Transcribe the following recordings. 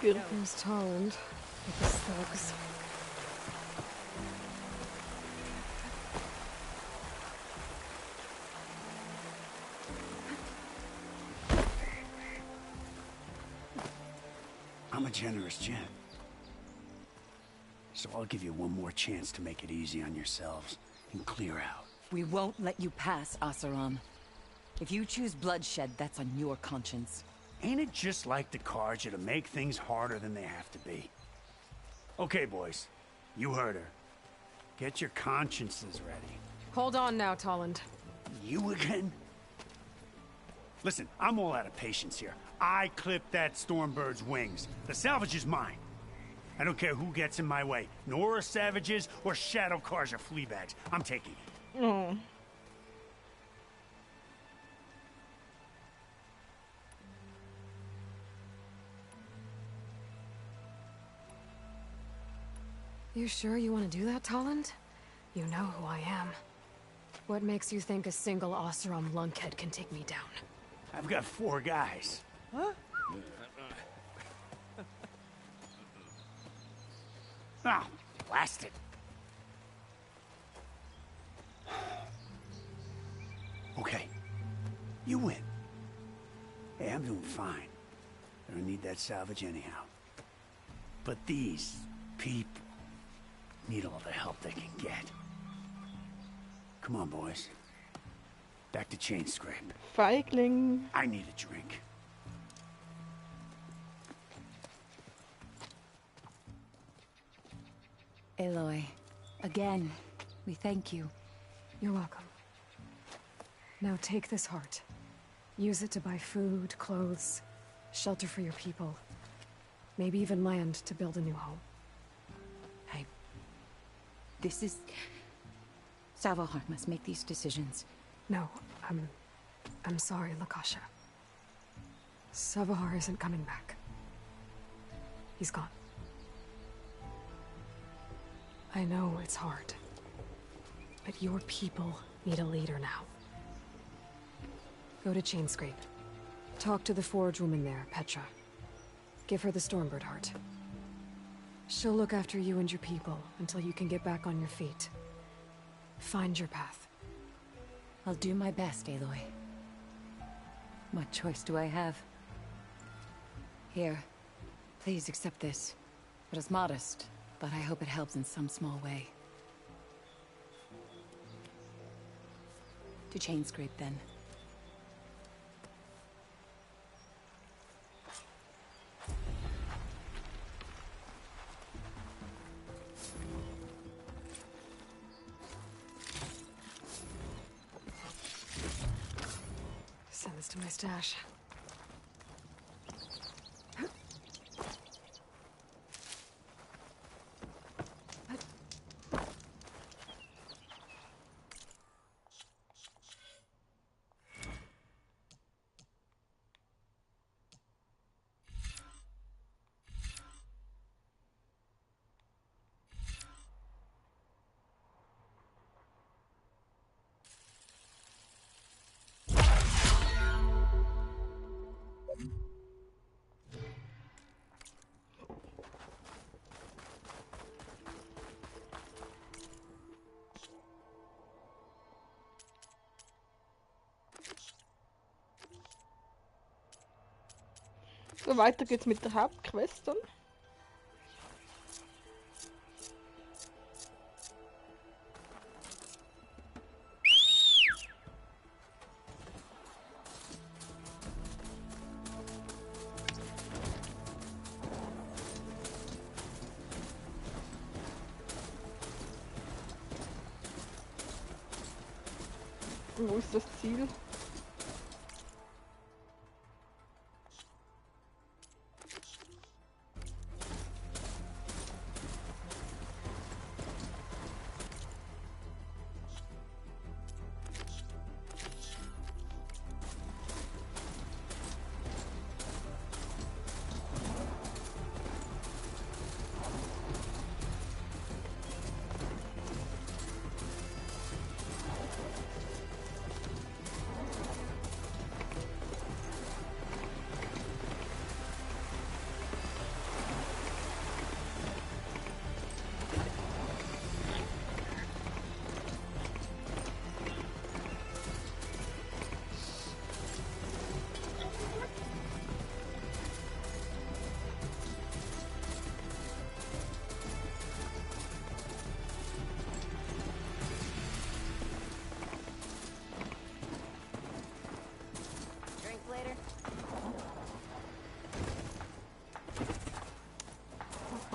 Gürtel. There's Tolland with the thugs. I'm a generous gent. So I'll give you one more chance to make it easy on yourselves and clear out. We won't let you pass, Oseram. If you choose bloodshed, that's on your conscience. Ain't it just like the Carja to make things harder than they have to be? Okay, boys. You heard her. Get your consciences ready. Hold on now, Tolland. You again? Listen, I'm all out of patience here. I clipped that Stormbird's wings. The salvage is mine. I don't care who gets in my way. Nora Savages or Shadow Carja fleabags. I'm taking it. Oh. You sure you want to do that, Tolland? You know who I am. What makes you think a single Oseram lunkhead can take me down? I've got 4 guys. Huh? Ah, blast it. Okay. You win. Hey, I'm doing fine. I don't need that salvage anyhow. But these people need all the help they can get. Come on, boys. Back to Chainscrape. Feigling. I need a drink. Aloy, again, we thank you. You're welcome. Now take this heart. Use it to buy food, clothes, shelter for your people. Maybe even land to build a new home. This is... Savahar must make these decisions. No, I'm sorry, Lakasha. Savahar isn't coming back. He's gone. I know it's hard, but your people need a leader now. Go to Chainscrape. Talk to the forge woman there, Petra. Give her the Stormbird heart. She'll look after you and your people until you can get back on your feet. Find your path. I'll do my best, Aloy. What choice do I have? Here, please accept this. It is modest, but I hope it helps in some small way. To Chainscrape, then. Send this to my stash. So, weiter geht's mit der Hauptquest dann. Wo ist das Ziel?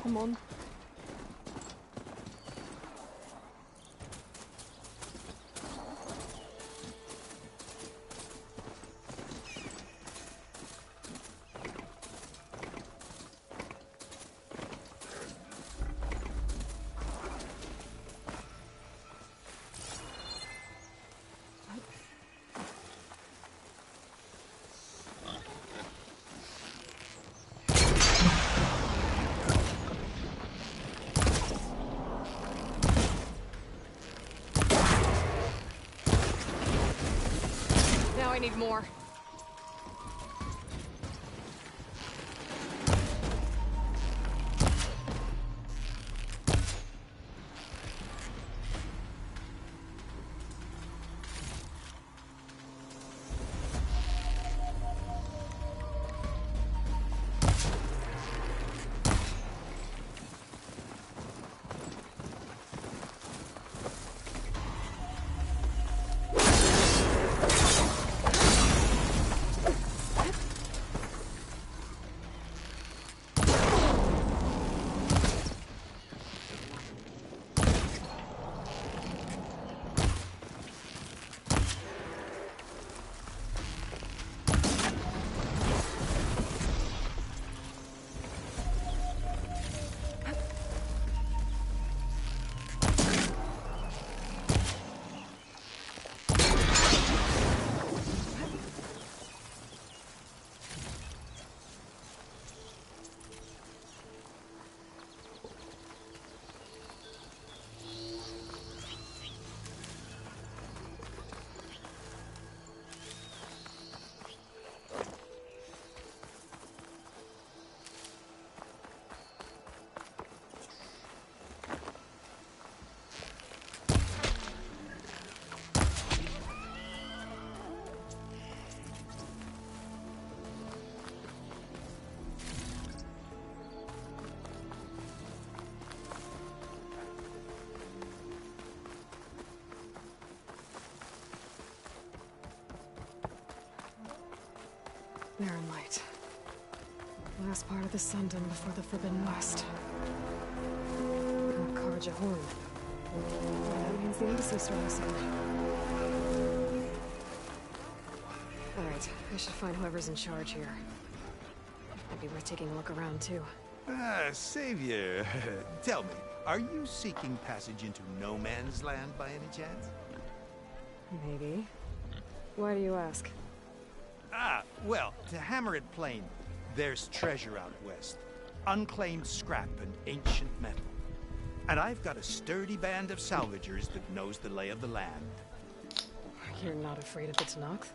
come on. Now I need more. Barren Light. Last part of the Sundom before the Forbidden West. Karja Horn. That means the embassy storm soon. Alright, I should find whoever's in charge here. Maybe worth taking a look around too. Savior, tell me, are you seeking passage into no man's land by any chance? Maybe. Why do you ask? Well, to hammer it plain, there's treasure out west. Unclaimed scrap and ancient metal. And I've got a sturdy band of salvagers that knows the lay of the land. You're not afraid of the Tenakth?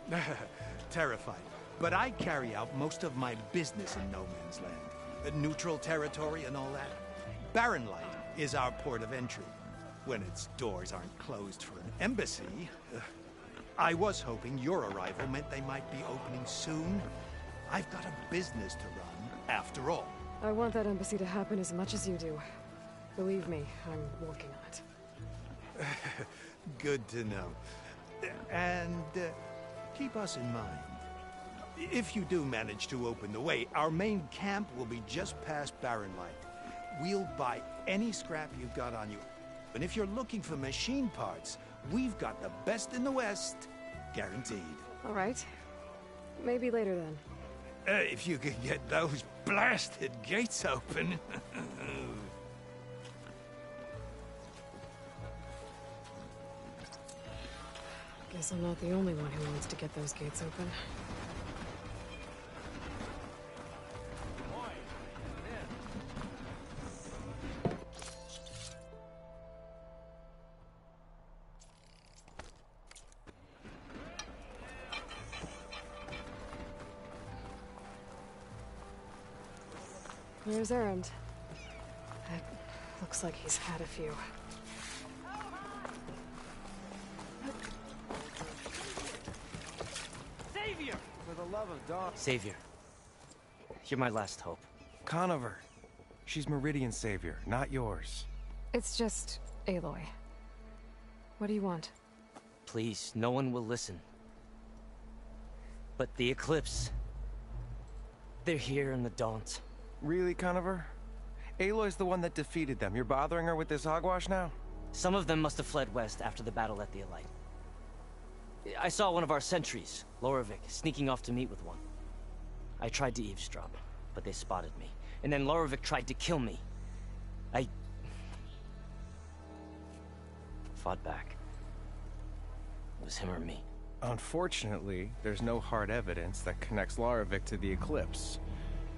Terrified. But I carry out most of my business in no man's land. Neutral territory and all that. Barren Light is our port of entry. When its doors aren't closed for an embassy. I was hoping your arrival meant they might be opening soon. I've got a business to run, after all. I want that embassy to happen as much as you do. Believe me, I'm working on it. Good to know. And keep us in mind. If you do manage to open the way, our main camp will be just past Barren Light. We'll buy any scrap you've got on you. And if you're looking for machine parts, we've got the best in the West, guaranteed. All right. Maybe later then. If you could get those blasted gates open. Guess I'm not the only one who wants to get those gates open. Where's Erend? It looks like he's had a few. Savior! For the love of God. Savior. You're my last hope. Conover. She's Meridian's savior, not yours. It's just Aloy. What do you want? Please, no one will listen. But the Eclipse... They're here in the Daunt. Really, Conover? Aloy's the one that defeated them. You're bothering her with this hogwash now? Some of them must have fled west after the battle at the Elite. I saw one of our sentries, Lorovic, sneaking off to meet with one. I tried to eavesdrop, but they spotted me. And then Lorovic tried to kill me. I fought back. It was him or me. Unfortunately, there's no hard evidence that connects Lorovic to the Eclipse.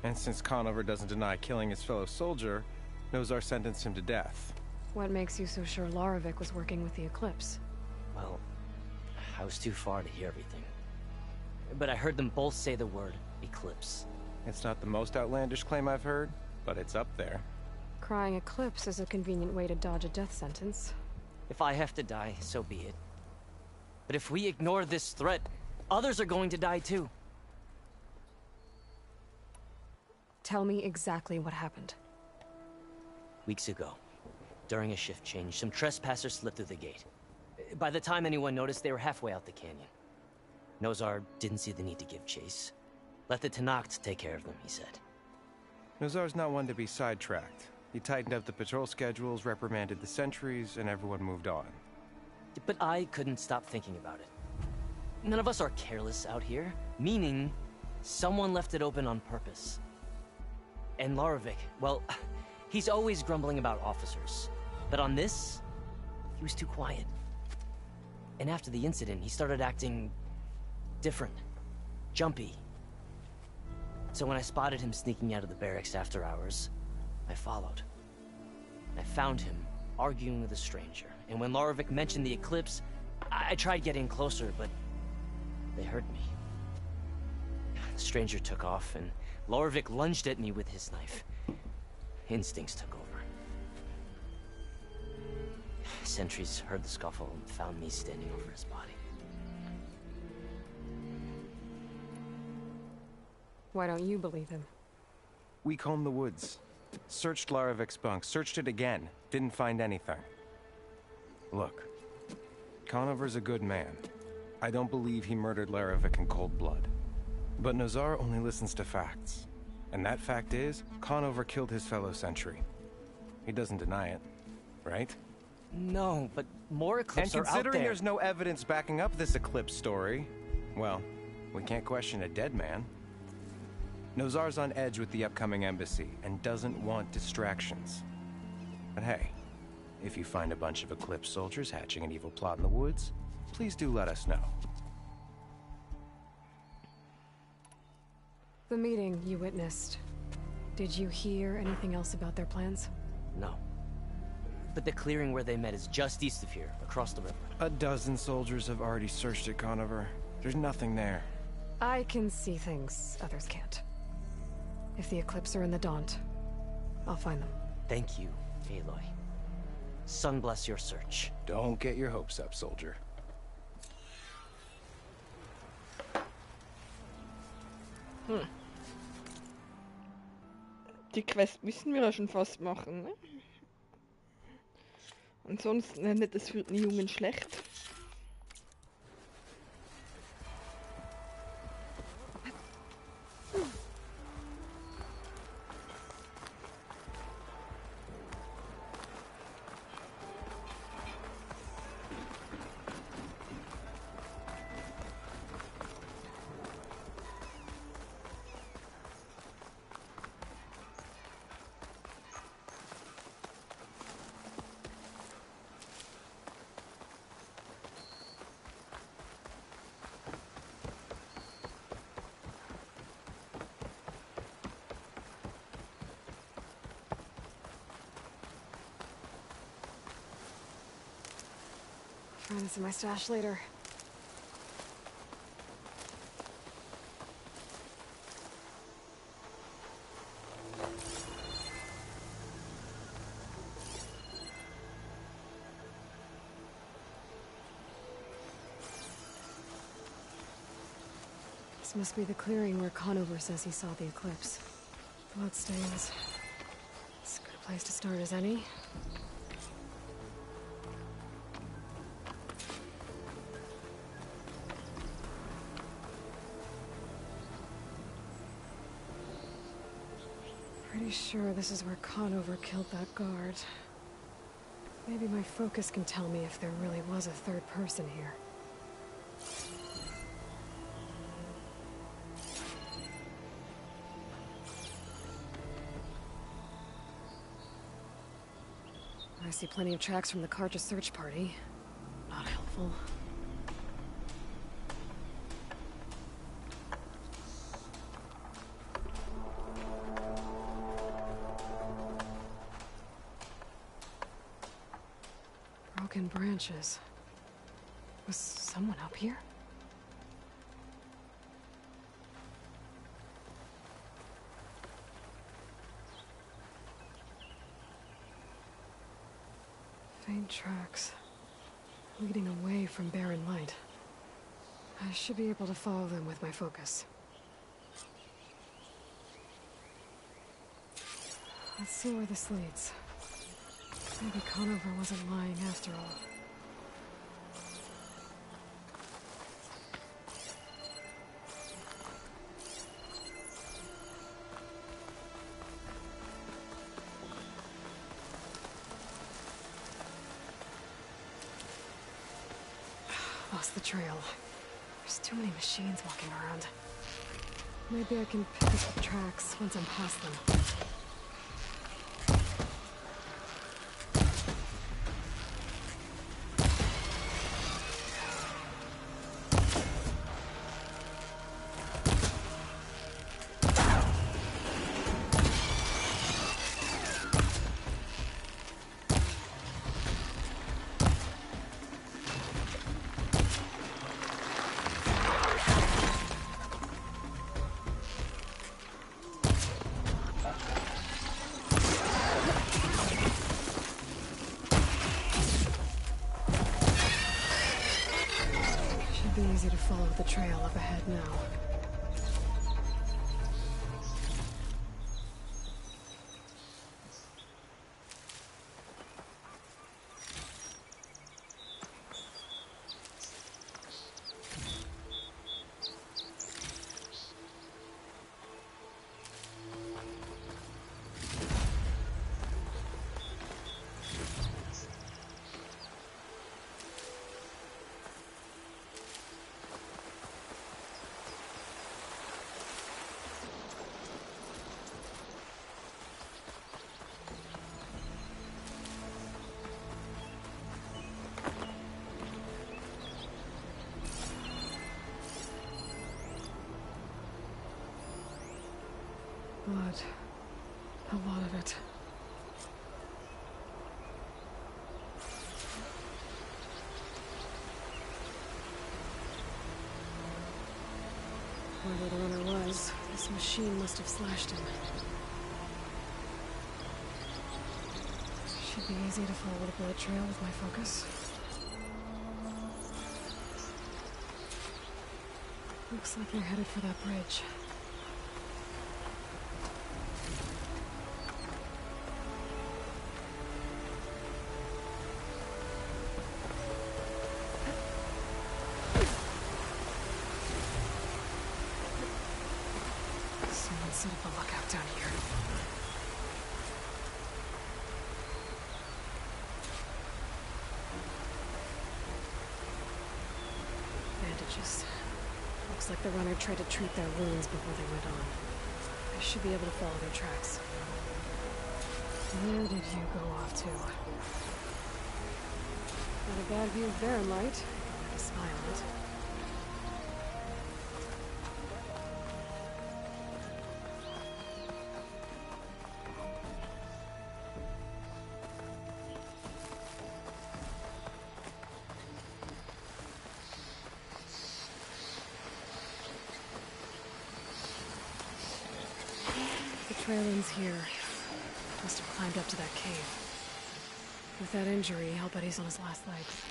And since Conover doesn't deny killing his fellow soldier, Nozar sentenced him to death. What makes you so sure Lorovic was working with the Eclipse? Well, I was too far to hear everything. But I heard them both say the word Eclipse. It's not the most outlandish claim I've heard, but it's up there. Crying Eclipse is a convenient way to dodge a death sentence. If I have to die, so be it. But if we ignore this threat, others are going to die too. Tell me exactly what happened. Weeks ago, during a shift change, some trespassers slipped through the gate. By the time anyone noticed, they were halfway out the canyon. Nozar didn't see the need to give chase. Let the Tenakth take care of them, he said. Nozar's not one to be sidetracked. He tightened up the patrol schedules, reprimanded the sentries, and everyone moved on. But I couldn't stop thinking about it. None of us are careless out here, meaning someone left it open on purpose. And Lorovic, well, he's always grumbling about officers. But on this, he was too quiet. And after the incident, he started acting different, jumpy. So when I spotted him sneaking out of the barracks after hours, I followed. I found him arguing with a stranger. And when Lorovic mentioned the Eclipse, I tried getting closer, but they heard me. The stranger took off, and Lorovic lunged at me with his knife. Instincts took over. Sentries heard the scuffle and found me standing over his body. Why don't you believe him? We combed the woods. Searched Larovic's bunk, searched it again. Didn't find anything. Look, Conover's a good man. I don't believe he murdered Larovic in cold blood. But Nozar only listens to facts. And that fact is, Conover killed his fellow sentry. He doesn't deny it, right? No, but more Eclipse are out there. And considering there's no evidence backing up this Eclipse story, well, we can't question a dead man. Nozar's on edge with the upcoming embassy and doesn't want distractions. But hey, if you find a bunch of Eclipse soldiers hatching an evil plot in the woods, please do let us know. The meeting you witnessed. Did you hear anything else about their plans? No. But the clearing where they met is just east of here, across the river. A dozen soldiers have already searched it, Conover. There's nothing there. I can see things others can't. If the Eclipse are in the Daunt, I'll find them. Thank you, Aloy. Sun bless your search. Don't get your hopes up, soldier. Die Quest müssen wir ja schon fast machen, ne? Ansonsten nicht, das wird den Jungen schlecht. Find this in my stash later. This must be the clearing where Conover says he saw the Eclipse. Bloodstains. It's a good place to start as any. Pretty sure this is where Conover killed that guard. Maybe my focus can tell me if there really was a third person here. I see plenty of tracks from the Carja search party. Not helpful. Broken branches. Was someone up here? Faint tracks, leading away from Barren Light. I should be able to follow them with my focus. Let's see where this leads. Maybe Conover wasn't lying after all. Lost the trail. There's too many machines walking around. Maybe I can pick up the tracks once I'm past them. Easy to follow the trail up ahead now. Blood. A lot of it. Whoever the runner was, this machine must have slashed him. Should be easy to follow the bullet trail with my focus. Looks like they're headed for that bridge. Someone set up a lookout down here. Bandages. Looks like the runner tried to treat their wounds before they went on. I should be able to follow their tracks. Where did you go off to? Not a bad view of Barren Light. With a smile on it. The trail ends here. Must have climbed up to that cave. With that injury, I'll bet he's on his last legs.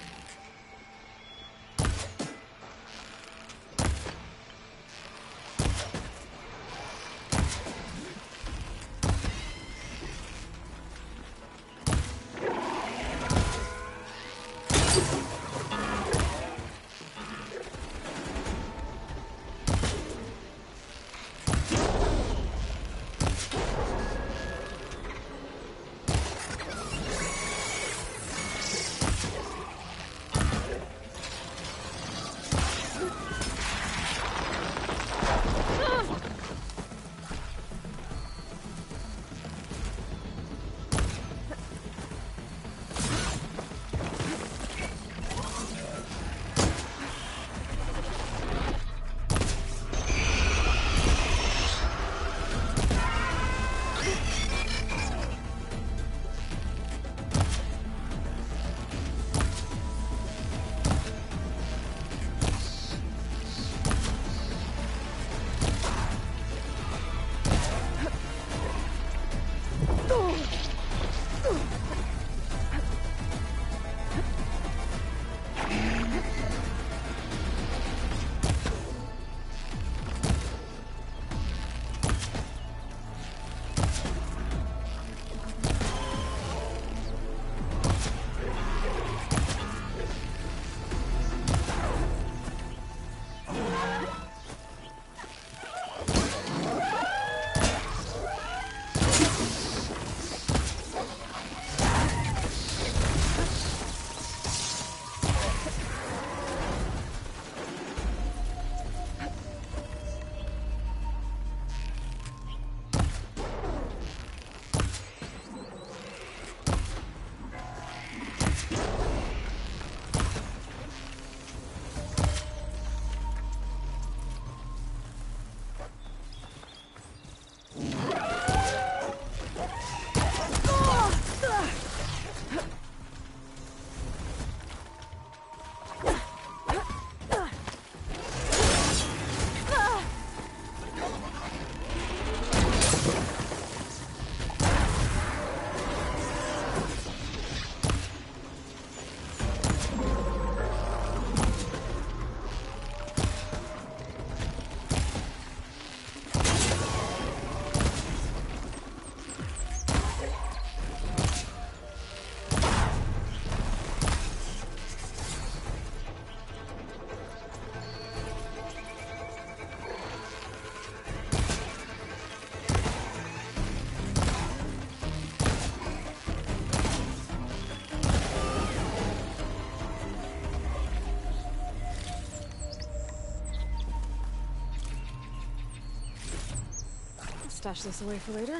stash this away for later.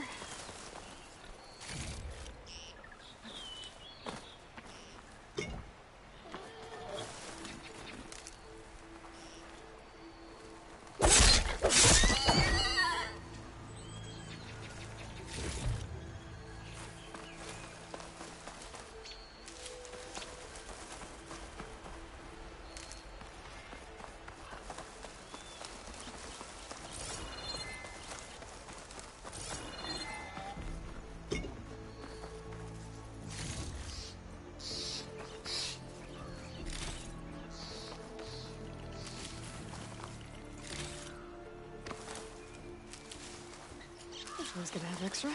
Always gonna have extra.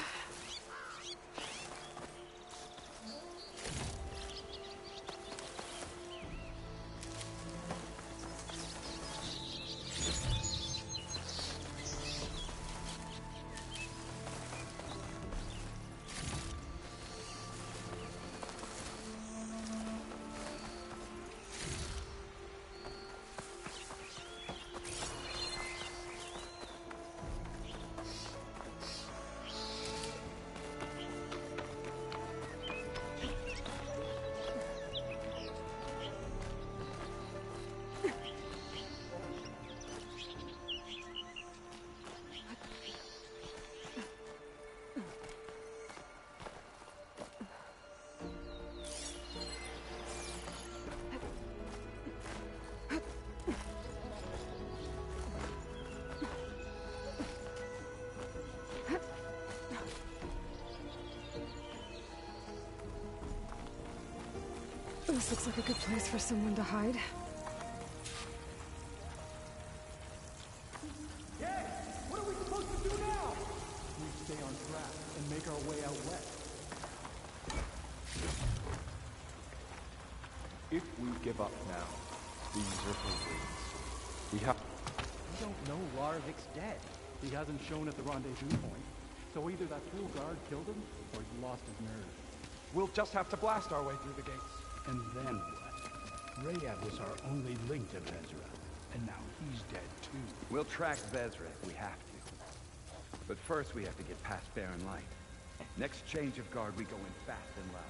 This looks like a good place for someone to hide. Yeah! What are we supposed to do now? We stay on track and make our way out west. If we give up now, these are her words. We don't know Larovik's dead. He hasn't shown at the rendezvous point. So either that fool guard killed him, or he lost his nerve. We'll just have to blast our way through the gates. And then what? Rayad was our only link to Vezra, and now he's dead too. We'll track Vezra if we have to. But first we have to get past Barren Light. Next change of guard, we go in fast and loud.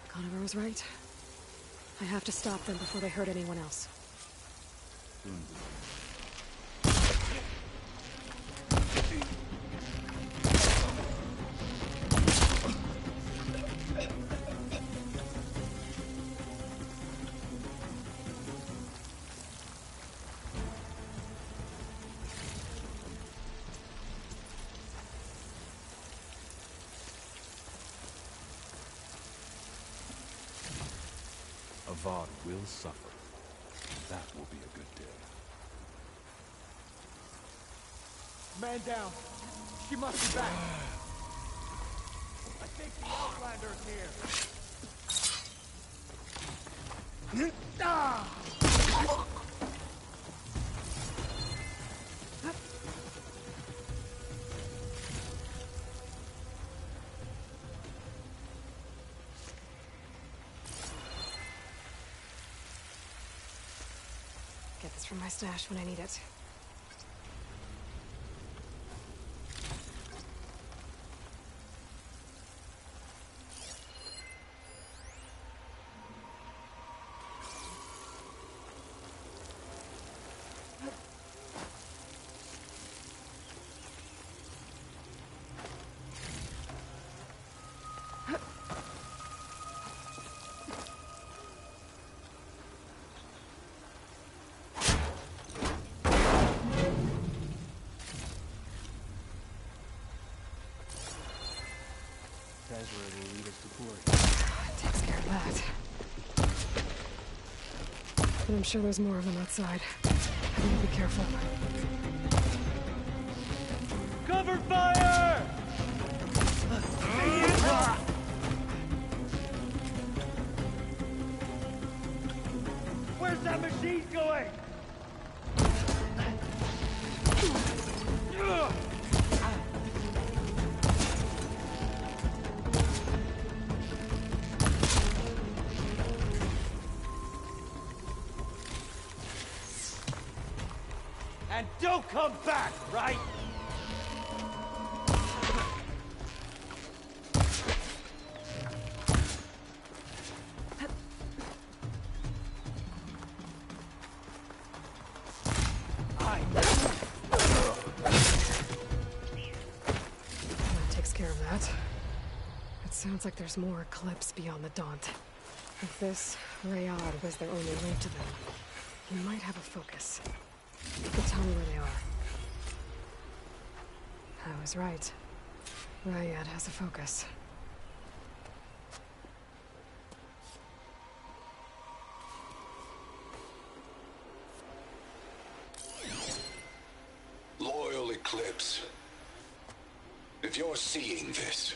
Conover was right. I have to stop them before they hurt anyone else. Avad will suffer. That will be a good day. Man down. She must be back. I think the Outlander is here. Get this from my stash when I need it. Vezra will lead us to port. Takes care of that. But I'm sure there's more of them outside. I need to be careful. Cover fire! Where's that machine going? And don't come back, right? That takes care of that. It sounds like there's more Eclipse beyond the Daunt. If this Rayad was their only link to them, he might have a focus. You could tell me where they are. I was right. Rayad has a focus. Loyal Eclipse. If you're seeing this,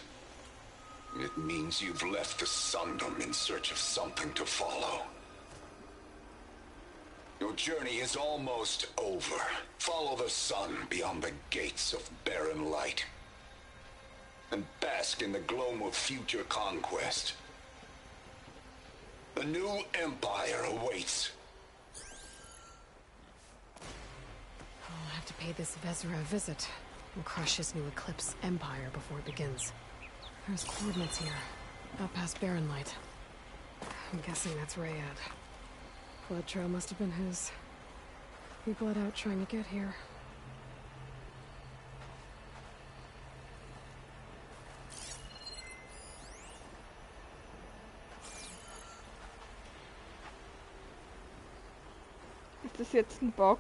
it means you've left the Sundom in search of something to follow. Your journey is almost over. Follow the sun beyond the gates of barren light. And bask in the gloam of future conquest. The new empire awaits. I'll have to pay this Vezra a visit and crush his new Eclipse empire before it begins. There's coordinates here, out past Barren Light. I'm guessing that's Rayad. Blood trail must have been his. He bled out trying to get here. Ist das jetzt ein Bug?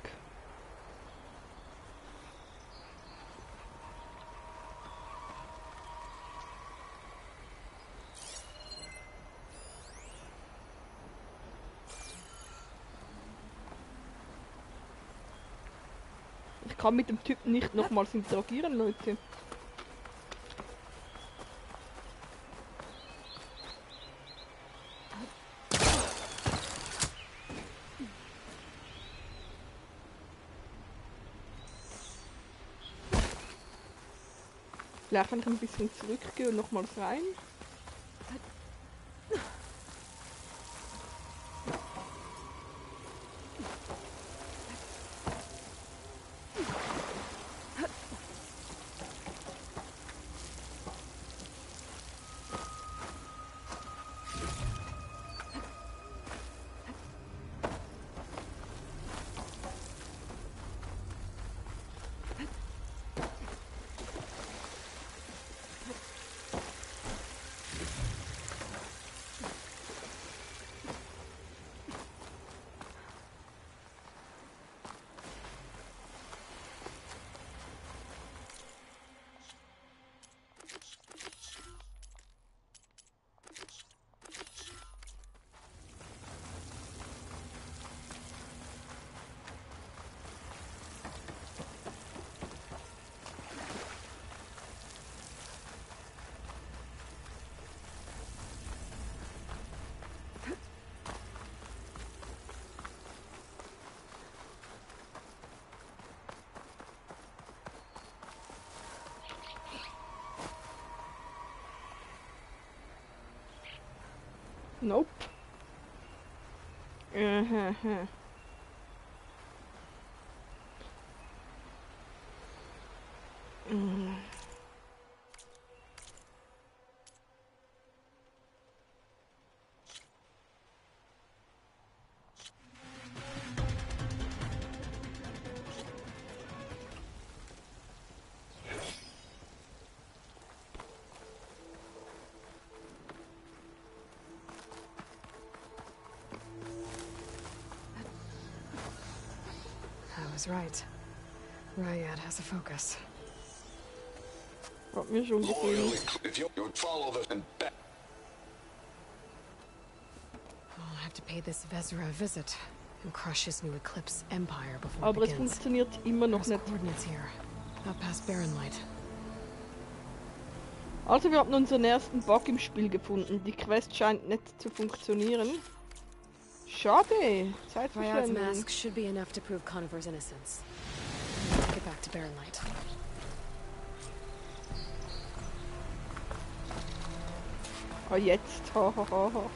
Ich kann mit dem Typen nicht nochmals interagieren, Leute. Vielleicht wenn ich ein bisschen zurückgehe und nochmals rein. Nope. I was right. Rayad has a focus. Hat mir schon gesehen. If you follow the and back. I'll have to pay this Vezra a visit and crush his new Eclipse empire before Aber it es begins. funktioniert immer noch There's nicht. coordinates here, out past Barren Light. Also wir haben unseren ersten Bug im Spiel gefunden. Die Quest scheint nicht zu funktionieren. Schade. Rayad's Zeitverschwendung. mask should be enough to prove Conover's innocence. Take it back to Barren Light. Ah, jetzt. Ha, ha, ha, ha.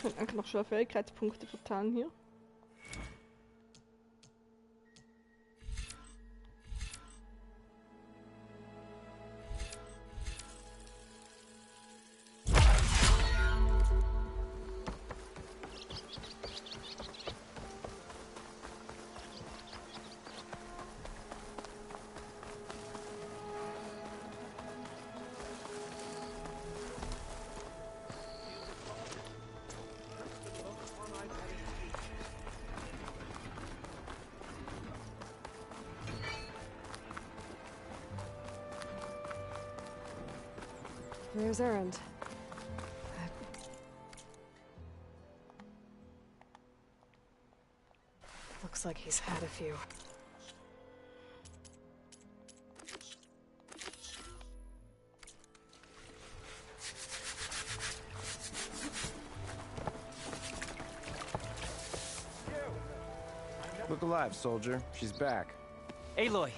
könnte eigentlich noch schon Fähigkeitspunkte verteilen hier. There's Erend. Looks like he's had a few. Look alive, soldier. She's back. Aloy!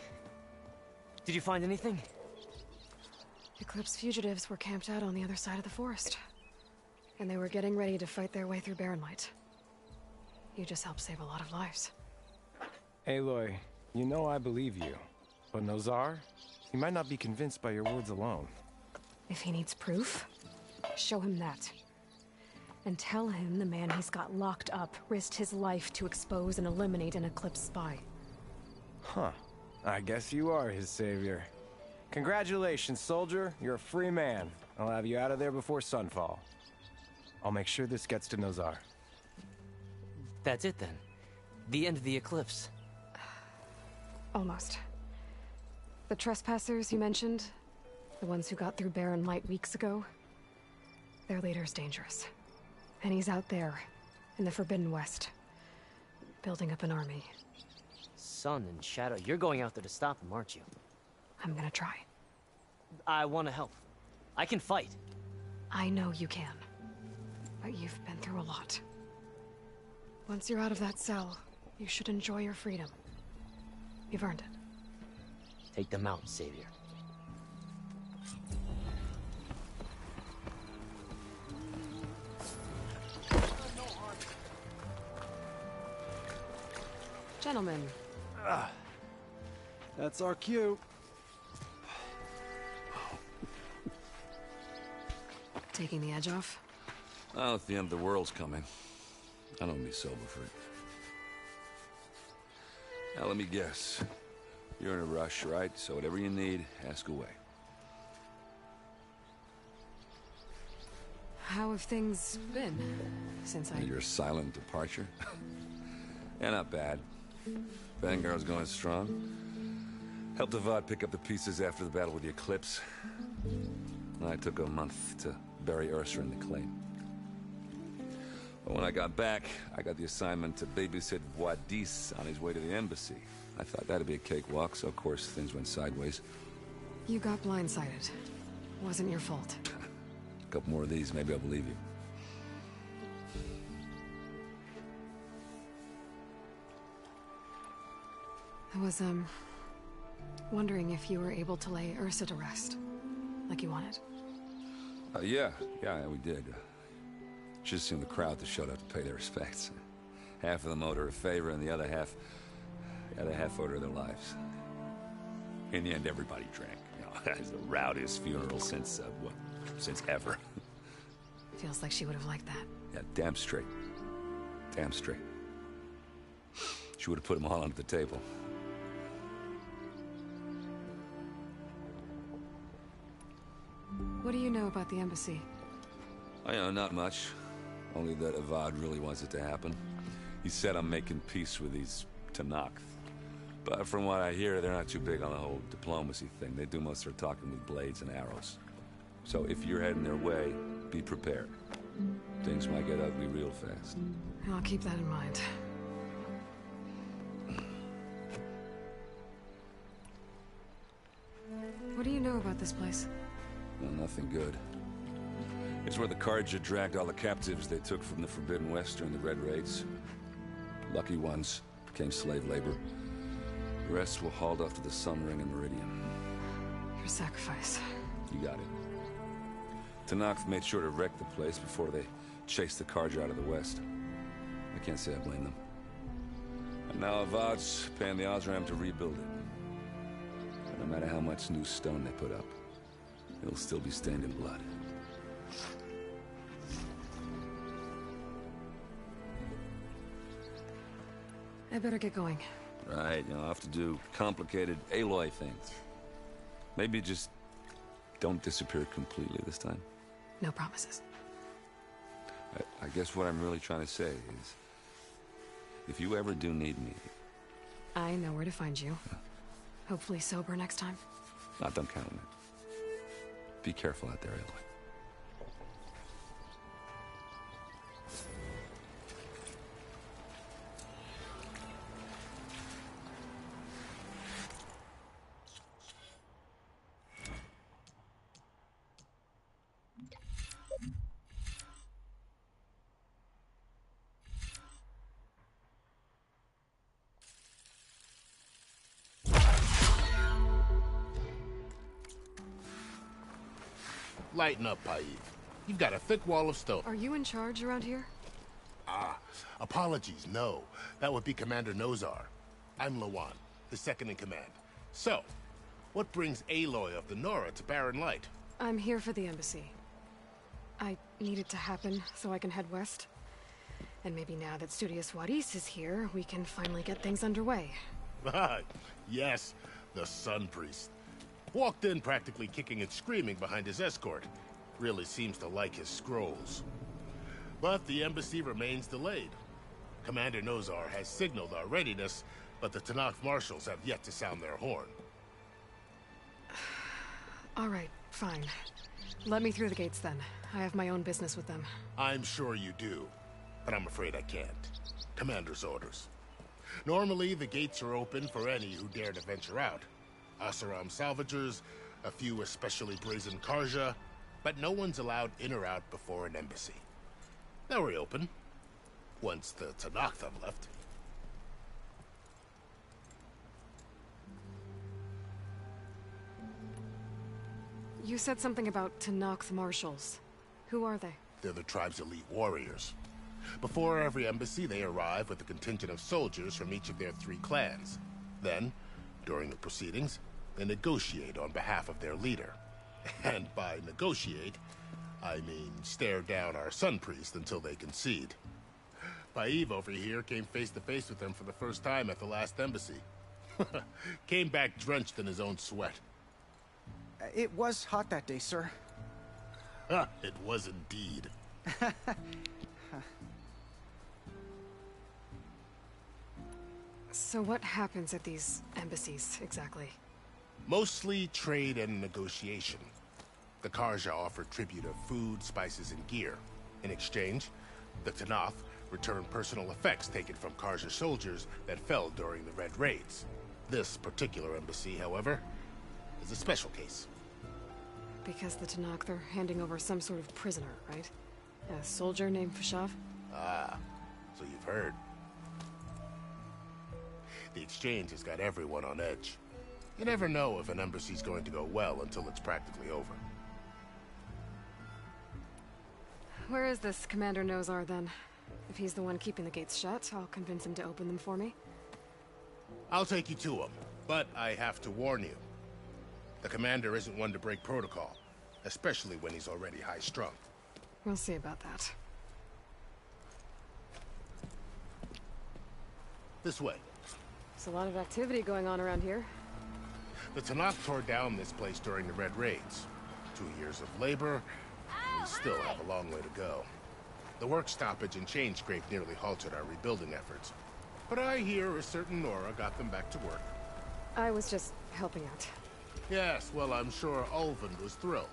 Did you find anything? Eclipse fugitives were camped out on the other side of the forest. And they were getting ready to fight their way through Barren Light. You just helped save a lot of lives. Aloy, you know I believe you. But Nozar? He might not be convinced by your words alone. If he needs proof, show him that. And tell him the man he's got locked up risked his life to expose and eliminate an Eclipse spy. Huh. I guess you are his savior. Congratulations, soldier. You're a free man. I'll have you out of there before sunfall. I'll make sure this gets to Nozar. That's it then. The end of the Eclipse. Almost. The trespassers you mentioned, the ones who got through Barren Light weeks ago, their leader's dangerous. And he's out there, in the Forbidden West, building up an army. Sun and Shadow, you're going out there to stop him, aren't you? I'm gonna try. I want to help. I can fight. I know you can. But you've been through a lot. Once you're out of that cell, you should enjoy your freedom. You've earned it. Take them out, Savior. Gentlemen. That's our cue. Taking the edge off? Well, if the end of the world's coming, I don't be sober for it. Now, let me guess. You're in a rush, right? So whatever you need, ask away. How have things been since Your silent departure? Yeah, not bad. Vanguard's going strong. Helped Avad pick up the pieces after the battle with the Eclipse. I took a month to bury Ursa in the claim. But when I got back, I got the assignment to babysit Wadis on his way to the embassy. I thought that'd be a cakewalk, so of course things went sideways. You got blindsided. Wasn't your fault. A couple more of these, maybe I'll believe you. I was, wondering if you were able to lay Ursa to rest, like you wanted. Yeah, we did. Just assumed the crowd that showed up to pay their respects. Half of them owed her a favor, and the other half owed her their lives. In the end, everybody drank. You know, it was the rowdiest funeral since ever. Feels like she would have liked that. Yeah, damn straight. Damn straight. She would have put them all under the table. What do you know about the embassy? Oh, you know, not much. Only that Avad really wants it to happen. He said I'm making peace with these Tenakth. But from what I hear, they're not too big on the whole diplomacy thing. They do most of their talking with blades and arrows. So if you're heading their way, be prepared. Things might get ugly real fast. I'll keep that in mind. What do you know about this place? Well, nothing good. It's where the Carja dragged all the captives they took from the Forbidden West during the Red Raids. Lucky ones became slave labor. The rest were hauled off to the Sun Ring and Meridian. Your sacrifice. You got it. Tenakth made sure to wreck the place before they chased the Carja out of the west. I can't say I blame them. And now Avad's paying the Osram to rebuild it. And no matter how much new stone they put up, it'll still be stained in blood. I better get going. Right, I'll have to do complicated Aloy things. Maybe just don't disappear completely this time. No promises. I guess what I'm really trying to say is, if you ever do need me... I know where to find you. Hopefully sober next time. Not done counting it. Be careful out there, Aloy. Lighten up, Paiv. You've got a thick wall of stone. Are you in charge around here? Apologies, no. That would be Commander Nozar. I'm Lawan, the second in command. So, what brings Aloy of the Nora to Barren Light? I'm here for the embassy. I need it to happen so I can head west. And maybe now that Studious Wadis is here, we can finally get things underway. Yes, the Sun Priest. Walked in practically kicking and screaming behind his escort. Really seems to like his scrolls. But the embassy remains delayed. Commander Nozar has signaled our readiness, but the Tenakth marshals have yet to sound their horn. All right, fine. Let me through the gates then. I have my own business with them. I'm sure you do, but I'm afraid I can't. Commander's orders. Normally, the gates are open for any who dare to venture out. Oseram salvagers, a few especially brazen Carja, but no one's allowed in or out before an embassy. They'll reopen, once the Tenakth have left. You said something about Tenakth marshals. Who are they? They're the tribe's elite warriors. Before every embassy, they arrive with a contingent of soldiers from each of their 3 clans. Then, during the proceedings, they negotiate on behalf of their leader. And by negotiate, I mean stare down our Sun Priest until they concede. Paiv over here came face to face with them for the first time at the last embassy. Came back drenched in his own sweat. It was hot that day, sir. It was indeed. So what happens at these embassies, exactly? Mostly trade and negotiation. The Carja offer tribute of food, spices, and gear. In exchange, the Tenakth return personal effects taken from Carja soldiers that fell during the Red Raids. This particular embassy, however, is a special case. Because the Tenakth are handing over some sort of prisoner, right? A soldier named Fashav? Ah, so you've heard. The exchange has got everyone on edge. You never know if an embassy's going to go well until it's practically over. Where is this Commander Nozar, then? If he's the one keeping the gates shut, I'll convince him to open them for me. I'll take you to him, but I have to warn you. The commander isn't one to break protocol, especially when he's already high-strung. We'll see about that. This way. There's a lot of activity going on around here. The Tenakth tore down this place during the Red Raids. 2 years of labor, and we still have a long way to go. The work stoppage and chain scrape nearly halted our rebuilding efforts. But I hear a certain Nora got them back to work. I was just helping out. Yes, well, I'm sure Ulvund was thrilled.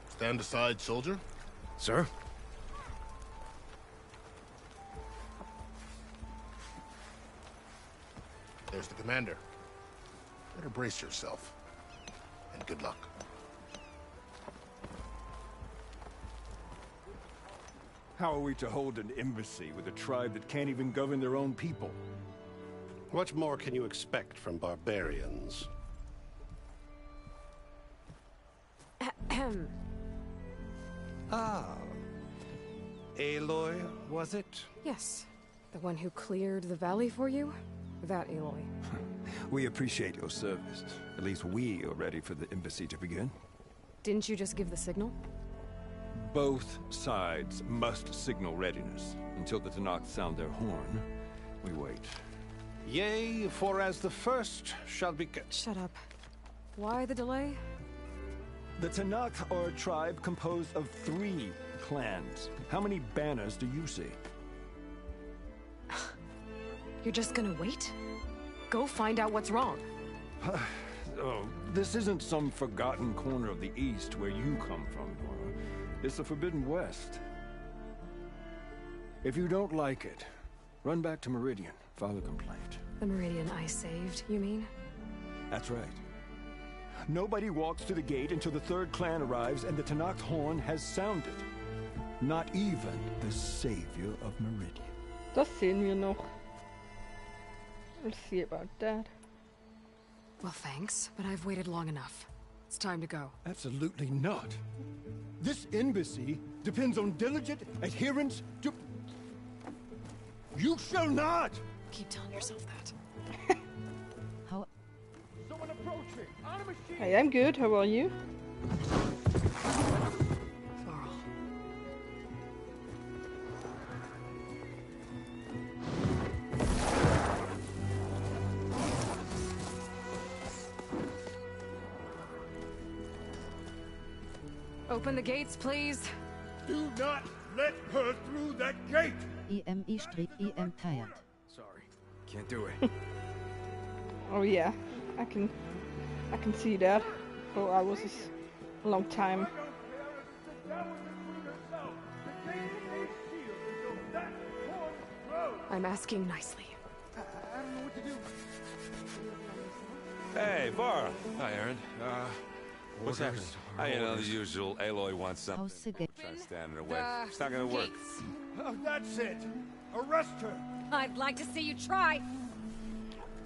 Stand aside, soldier. Sir? There's the commander. Better brace yourself. And good luck. How are we to hold an embassy with a tribe that can't even govern their own people? What more can you expect from barbarians? Ah. Aloy, was it? Yes. The one who cleared the valley for you? That Aloy. We appreciate your service. At least we are ready for the embassy to begin. Didn't you just give the signal? Both sides must signal readiness. Until the Tenakth sound their horn, we wait. Yea, for as the first shall be... Shut up. Why the delay? The Tenakth are a tribe composed of 3 clans. How many banners do you see? You're just gonna wait? Go find out what's wrong. Oh, this isn't some forgotten corner of the East where you come from, Nora. It's the Forbidden West. If you don't like it, run back to Meridian, file a complaint. The Meridian I saved, you mean? That's right. Nobody walks to the gate until the 3rd clan arrives and the Tenakth horn has sounded. Not even the savior of Meridian. Das sehen wir noch. We'll see about that. Well, thanks, but I've waited long enough. It's time to go. Absolutely not. This embassy depends on diligent adherence to... You shall not! Keep telling yourself that. Someone approaching! On a machine! Hey, I'm good. How are you? Varl. Open the gates, please. Do not let her through that gate! EM tired. Sorry. Can't do it. Oh yeah, I can see that. 4 hours is a long time. I'm asking nicely. I don't know what to do. Hey, Varl. Hi, Aaron. What's happening? You know, the usual. Aloy wants something. How's the gate? Trying to stand in her way. It's not gonna work. Oh, that's it! Arrest her! I'd like to see you try.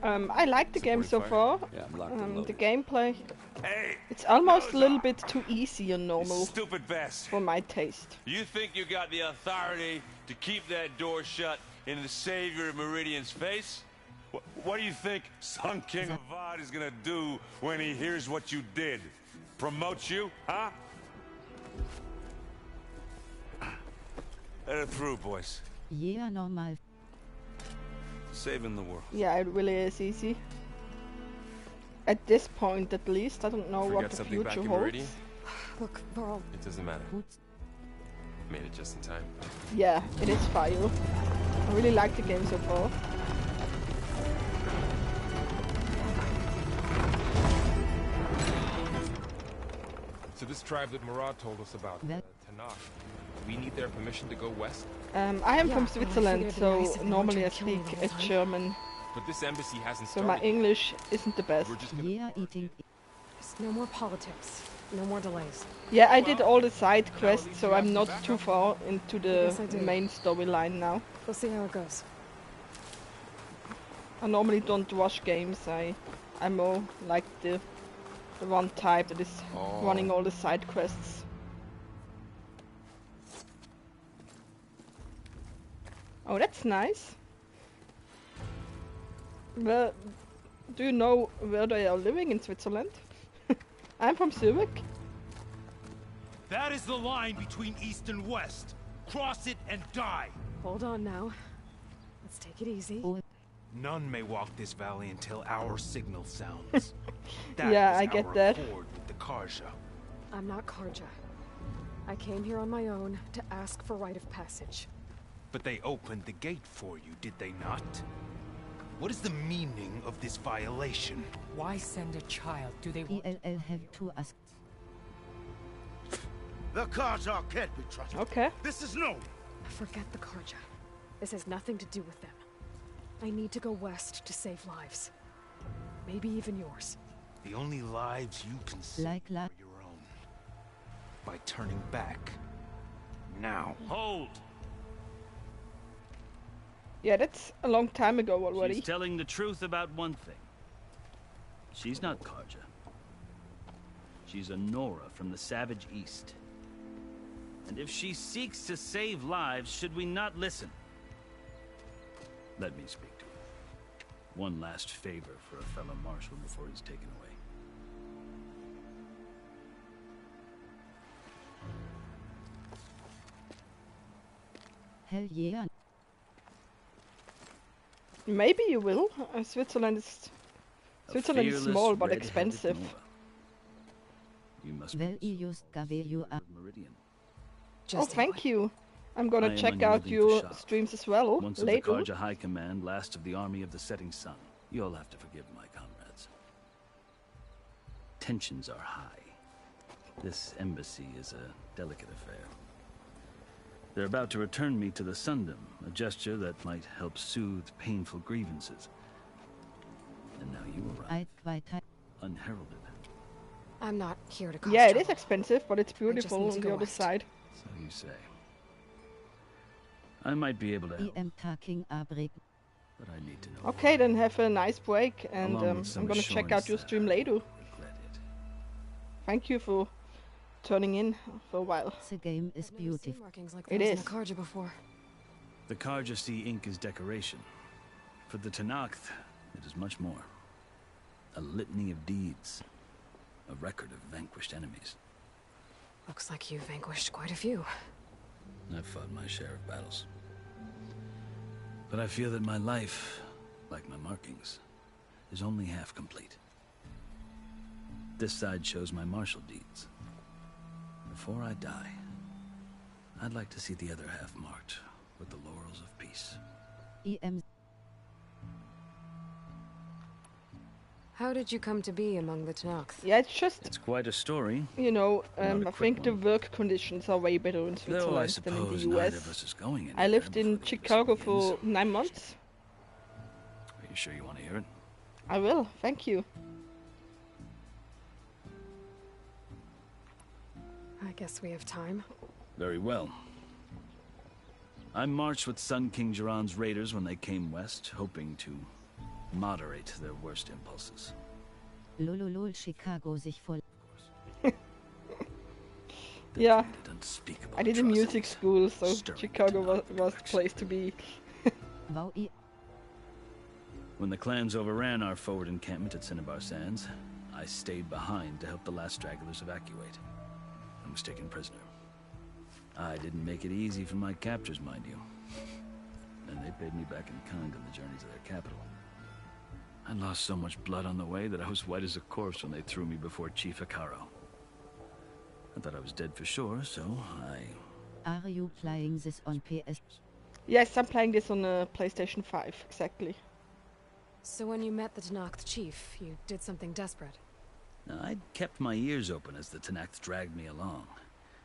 I like the game so far. Yeah, I'm locked and loaded. The gameplay, Hey! it's almost a little bit too easy and normal Stupid bastard. for my taste. You think you got the authority to keep that door shut in the savior of Meridian's face? What do you think Sun King Avad is gonna do when he hears what you did? Promote you, huh? Let her through, boys. Yeah, normal. Saving the world. Yeah, it really is easy. At this point, at least, I don't know what the something back future in holds. Meridian? Look, Varl. It doesn't matter. Made it just in time. Yeah, it is fire. I really like the game so far. So this tribe that Murad told us about, Tenakth, do we need their permission to go west? I am from Switzerland, it'd be so nice if normally I Mordred killed me speak the whole time. German, But this embassy hasn't so started. my English isn't the best. We're just gonna... Yeah, eating. No more politics. No more delays. Yeah, I did all the side quests, so I'm not too far into the Yes, I did. main storyline now. We'll see how it goes. I normally don't rush games. I'm more like the one type that is running all the side quests. Oh, that's nice. Well, do you know where they are living in Switzerland? I'm from Zurich. That is the line between east and west. Cross it and die. Hold on now. Let's take it easy. None may walk this valley until our signal sounds. That Yeah, is I get our that. accord with the Karja. I'm not Karja. I came here on my own to ask for rite of passage. But they opened the gate for you, did they not? What is the meaning of this violation? Why send a child? Do they want... ELL have to ask. The Karja can't be trusted. Okay. This is known. Forget the Karja. This has nothing to do with them. I need to go west to save lives. Maybe even yours. The only lives you can save Like la- are your own. By turning back. Now. Hold! Yeah, that's a long time ago already. She's telling the truth about one thing. She's not Carja. She's a Nora from the Savage East. And if she seeks to save lives, should we not listen? Let me speak to her. One last favor for a fellow marshal before he's taken away. Hell yeah. Maybe you will. Switzerland is small but expensive. You must Well, I just gave you a Meridian. Oh, thank you. I'm gonna check out your streams as well Once of later. the Carja High Command, last of the army of the setting sun. You'll have to forgive my comrades. Tensions are high. This embassy is a delicate affair. They're about to return me to the Sundom, a gesture that might help soothe painful grievances. And now you arrive, unheralded. I'm not here to cause Yeah, it trouble. is expensive, but it's I just beautiful need on to the go other west. side. So you say. I might be able to help, I am taking a break. but I need to know. Okay, then have a nice break, and Along with some I'm gonna check out assurance your that stream later. Thank you for turning in for a while. The game is beautiful. Markings like It those in is. the Carja before. The Carja see ink as decoration. For the Tenakth, it is much more. A litany of deeds. A record of vanquished enemies. Looks like you vanquished quite a few. I've fought my share of battles. But I feel that my life, like my markings, is only half complete. This side shows my martial deeds. Before I die, I'd like to see the other half marked with the laurels of peace. I am How did you come to be among the Tenakth? Yeah, it's just, It's quite a story. you know, Not a I quick think the one. work conditions are way better in Though I Switzerland than in suppose the neither of US. us is going I anywhere lived in before the Chicago begins. for 9 months. Are you sure you want to hear it? I will, thank you. I guess we have time. Very well. I marched with Sun King Jiran's raiders when they came west, hoping to moderate their worst impulses. lololol Chicago sich voll. Yeah, Unspeakable I did a music atrocities. school, so Stirring Chicago was the place to be. Wow, I When the clans overran our forward encampment at Cinnabar Sands, I stayed behind to help the last stragglers evacuate, and was taken prisoner. I didn't make it easy for my captors, mind you. And they paid me back in kind on the journey to their capital. I lost so much blood on the way that I was white as a corpse when they threw me before Chief Hikaro. I thought I was dead for sure, so Are you playing this on PS? Yes, I'm playing this on a PlayStation 5, exactly. So when you met the Tenakth chief, you did something desperate. Now, I'd kept my ears open as the Tenakth dragged me along,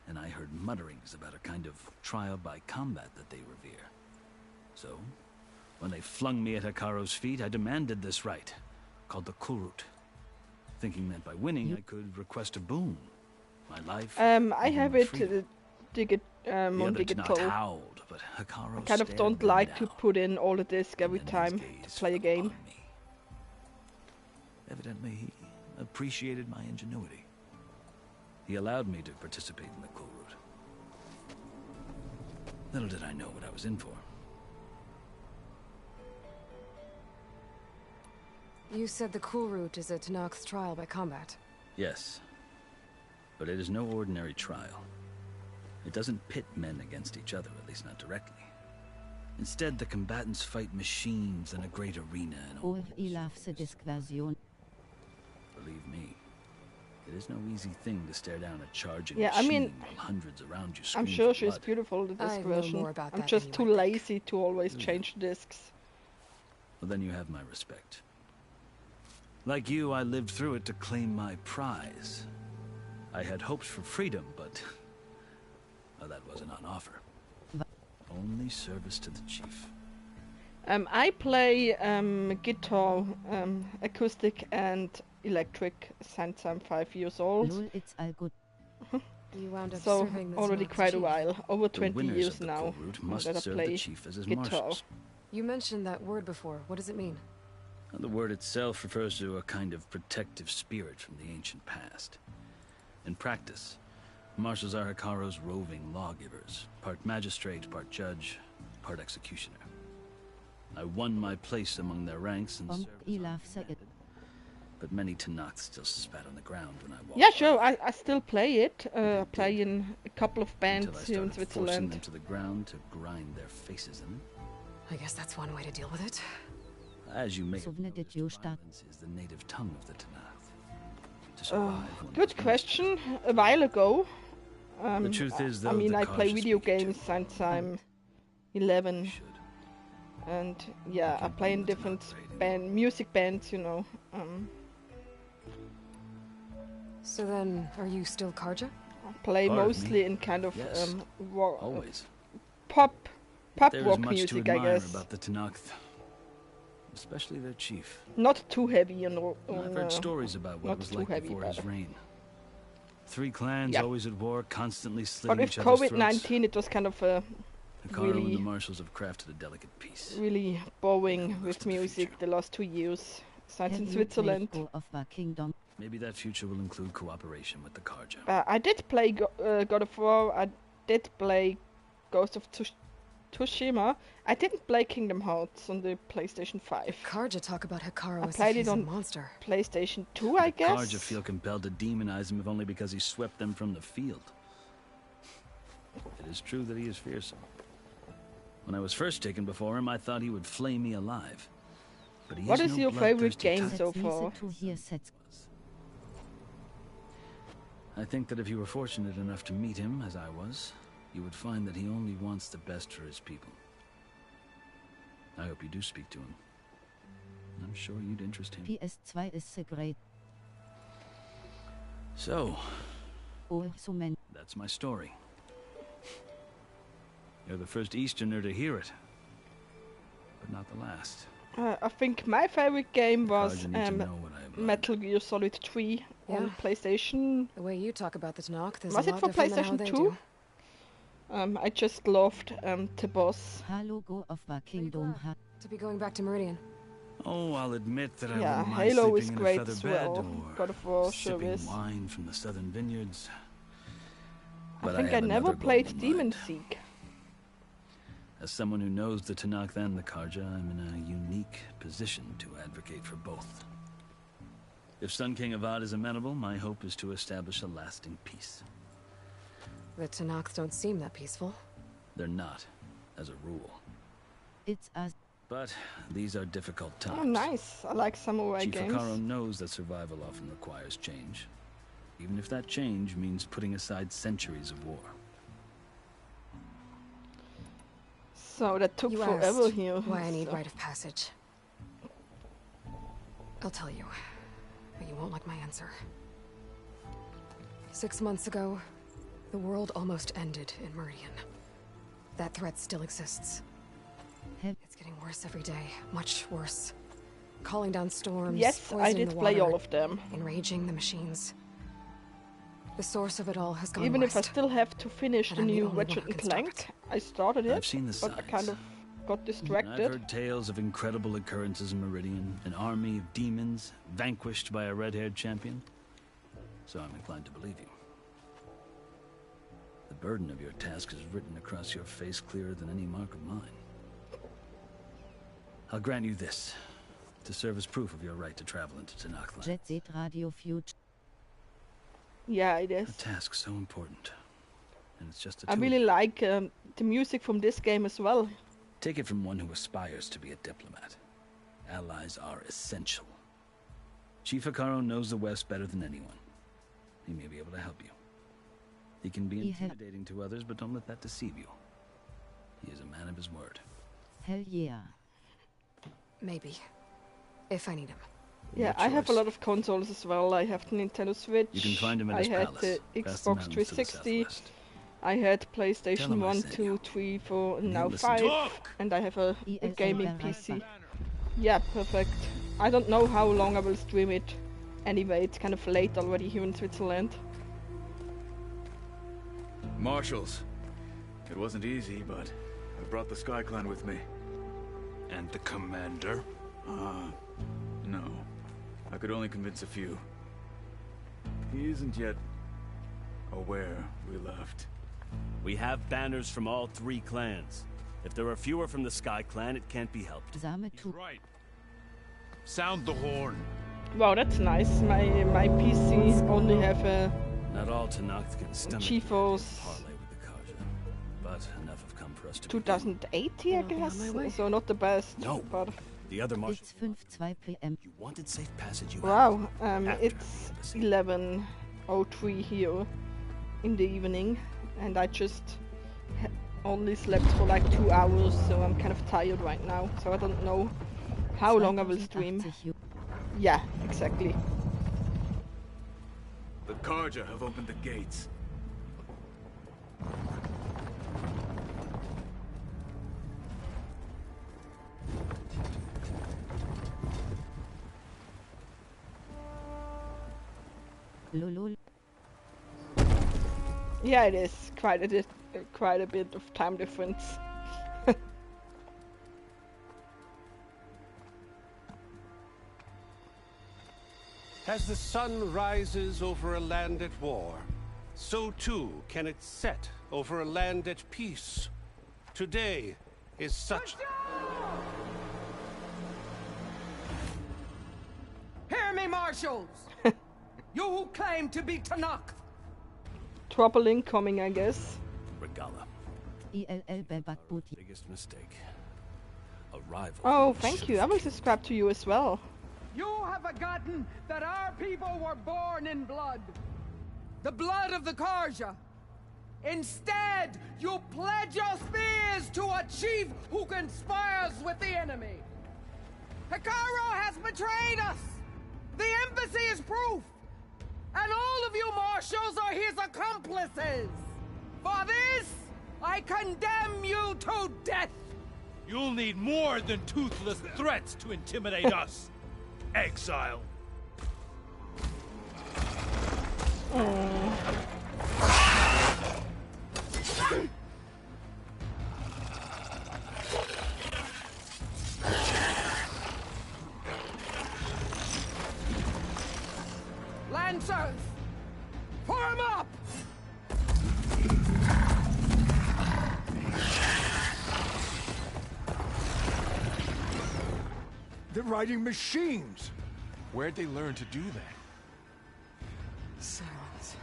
and I heard mutterings about a kind of trial by combat that they revere. So, when they flung me at Hikaro's feet, I demanded this right, called the Kulrut, thinking that by winning I could request a boon. My life. I have it freedom. The on other digital. Tenakth howled, but Hikaro I kind of stared don't them like to down. put in all the disc every time to play a game. Evidently, he appreciated my ingenuity. He allowed me to participate in the Kulrut. Little did I know what I was in for. You said the Kulrut is a Tenakth's trial by combat. Yes. But it is no ordinary trial. It doesn't pit men against each other, at least not directly. Instead, the combatants fight machines in a great arena and Oh, I love the discversion. believe me, it is no easy thing to stare down a charging Yeah, I machine mean, while hundreds around you I'm scream sure for she's blood. beautiful, the disc I know version. more about I'm that just than too you might lazy to always change the discs. Well, then you have my respect. Like you, I lived through it to claim my prize. I had hopes for freedom, but well, that wasn't on offer. Only service to the chief. I play guitar, acoustic and electric since I'm 5 years old. Lol, it's all good. You wound up So serving the already Tenakth quite a chief. while, over The 20 winners years of the now Kulrut must that I serve play the chief as his guitar. marshals. You mentioned that word before. What does it mean? The word itself refers to a kind of protective spirit from the ancient past. In practice, marshals are Hekarro's roving lawgivers, part magistrate, part judge, part executioner. I won my place among their ranks and served, but many Tenakth still spat on the ground when I walked. Yeah, sure. I still play it. Play in a couple of bands here in forcing Switzerland. them to the ground to grind their faces in. I guess that's one way to deal with it. As you make violence is the native tongue of the Tenakth. To survive one Good question. A while ago. The truth is, though, I mean, the I play Karja video games since I'm 11. And yeah, I play in different music bands, you know. So then, are you still Karja? I play Part of mostly me. in kind of Yes. Always. pop There is rock much to music, I admire guess. about the Tenakth, especially their chief. Not too heavy, you know. I've heard stories about what not it was too like heavy, before his but- reign. 3 clans Yeah. always at war, constantly But slitting with each other's throats. COVID-19, it was kind of Hekarro and the really, marshals have crafted a delicate peace. really boring with music the last 2 years. Since in Switzerland. Maybe that future will include cooperation with the Karja. I did play God of War. I did play Ghost of Tsushima. I didn't play Kingdom Hearts on the PlayStation 5. Karja talk about Hekarro I as if played he's it a on monster. PlayStation 2, I guess. Karja feel compelled to demonize him if only because he swept them from the field. It is true that he is fearsome. When I was first taken before him, I thought he would flay me alive. But he What is is no your favorite bloodthirsty game type. so far? I think that if you were fortunate enough to meet him, as I was, you would find that he only wants the best for his people. I hope you do speak to him. I'm sure you'd interest him. PS2 is so great. So, Oh, so many. that's my story. You're the first Easterner to hear it, but not the last. I think my favorite game was Karja need to know what I have learned. Metal Gear Solid 3 on Yeah. PlayStation. The way you talk about the Tenakth is Was a it lot for different than how PlayStation they 2? do. I just loved the boss. Halo Go of Kingdom Hearts. To be going back to Meridian. Oh, I'll admit that I Yeah, wouldn't mind Halo sleeping is in great a feather as bed well. or God of War sure sipping is. wine from the southern vineyards. I But think I have never another played goal in Demon mind. Seek. As someone who knows the Tenakth and the Karja, I'm in a unique position to advocate for both. If Sun King Avad is amenable, my hope is to establish a lasting peace. The Tenakth don't seem that peaceful. They're not, as a rule. It's as But these are difficult times. Oh, nice. I like samurai Chief games. Hekarro knows that survival often requires change, even if that change means putting aside centuries of war. So that took You forever asked here. why I need so- rite of passage. I'll tell you, but you won't like my answer. 6 months ago, the world almost ended in Meridian. That threat still exists. It's getting worse every day, much worse. Calling down storms, Yes, I poisoning did the play water, all of them. enraging the machines. The source of it all has gone Even if I west. still have to finish And the I'm the new only one Ratchet who and can stop Clank. I started it, I've seen the but I kind signs. of got I've distracted. heard tales of incredible occurrences in Meridian, an army of demons vanquished by a red-haired champion. So I'm inclined to believe you. The burden of your task is written across your face clearer than any mark of mine. I'll grant you this, to serve as proof of your right to travel into Tenakth. Jet Set Radio Future. Yeah, it A is. task so important, and it's just a I tool. really like the music from this game as well. Take it from one who aspires to be a diplomat. Allies are essential. Chief Hekarro knows the West better than anyone. He may be able to help you. He can be intimidating to others, but don't let that deceive you. He is a man of his word. Hell yeah. Maybe. If I need him. Yeah, I have a lot of consoles as well. I have the Nintendo Switch. You can find him at I his had palace, the past the Xbox mountains to the 360. southwest. I had Tell PlayStation him I 1, sent 2, 3, 4, and now listen 5. to- And I have a ESL gaming Barra. PC. Yeah, perfect. I don't know how long I will stream it. Anyway, it's kind of late already here in Switzerland. Marshals. It wasn't easy, but I brought the Sky Clan with me. And the commander? No. I could only convince a few. He isn't yet aware we left. We have banners from all 3 clans. If there are fewer from the Sky Clan, it can't be helped. He's right. Sound the horn. Wow, that's nice. My PC only have a Not all Tenakth can stomach GeForce parlay with the Karja, but enough have come for us to 2080, I guess. So not the best. No. But the other Marshal. It's 5:02 p.m. You wanted safe passage. You wow, have it's 11:03 here in the evening, and I just only slept for like 2 hours, so I'm kind of tired right now. So I don't know how long I will stream. Yeah, exactly. The Karja have opened the gates. Lolol. Yeah, it is quite a bit of time difference. As the sun rises over a land at war, so too can it set over a land at peace. Today is such... Hear me, marshals! You who claim to be Tenakth! Trouble incoming, I guess. Regala. ELL Belbat Booty. Biggest mistake. A rival. Oh, thank you. I will subscribe to you as well. You have forgotten that our people were born in blood. The blood of the Karja. Instead, you pledge your spears to a chief who conspires with the enemy. Hekarro has betrayed us. The embassy is proof. And all of you marshals are his accomplices. For this, I condemn you to death. You'll need more than toothless threats to intimidate us. Exile. Lancers, form up! They're riding machines! Where'd they learn to do that? Silence.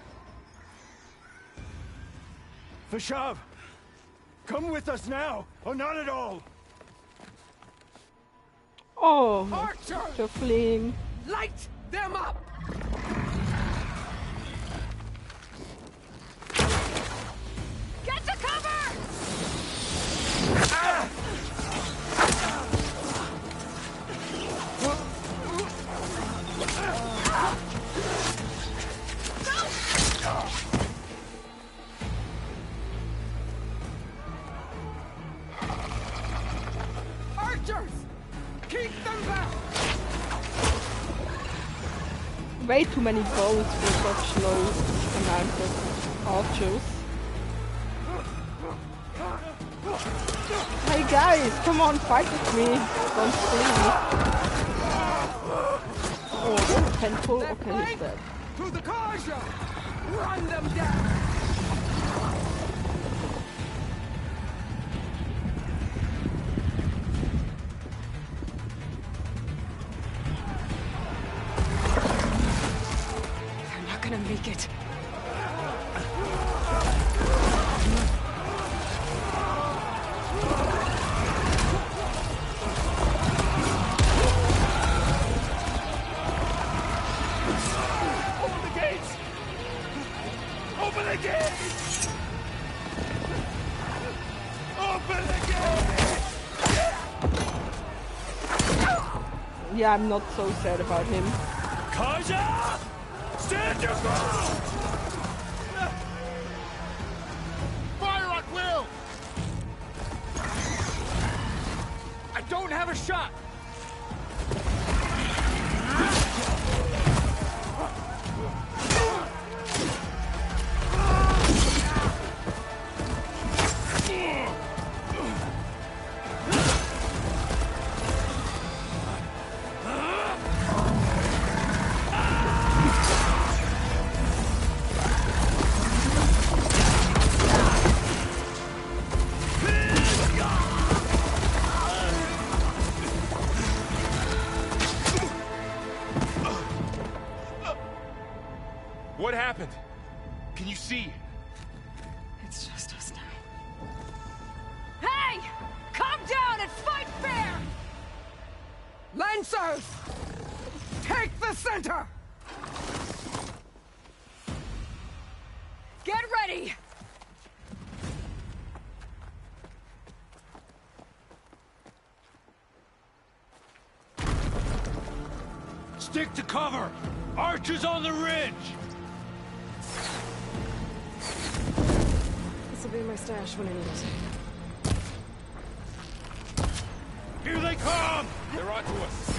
Vashav! Come with us now, or not at all! Oh, Archer! they're fleeing. Light them up! Get to cover! Ah! Archers! Keep them back! Way too many bows for such low amount of archers. Hey guys, come on, fight with me. Don't flee. Oh, that's painful. Okay, he's dead. To the Karja! Run them down! They're not gonna make it. Open the gates! Open the gates! Open the gates! Yeah, I'm not so sad about him. Karja! Stand your ground! Fire at will! I don't have a shot! happened? Can you see? It's just us now. Hey! Calm down and fight fair! Lancers! Take the center! Get ready! Stick to cover! Archers on the ridge! This'll be my stash when I need it. Here they come! They're onto us.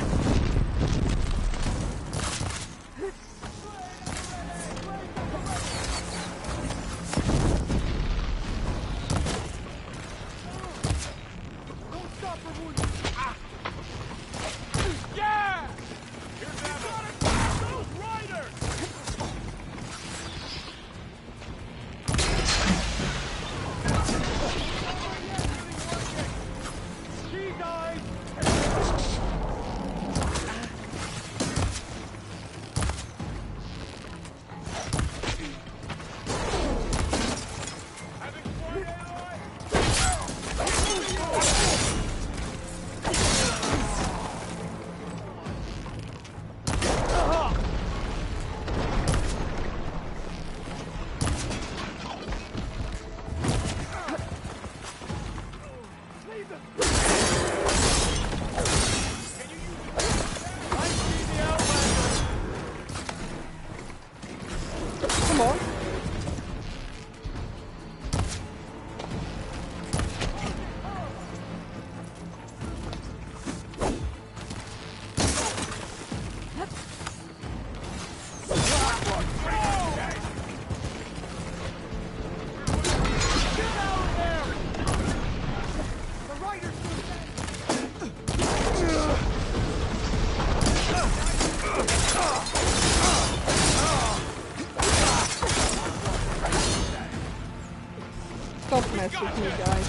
Don't mess with me, guys.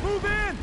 Move in!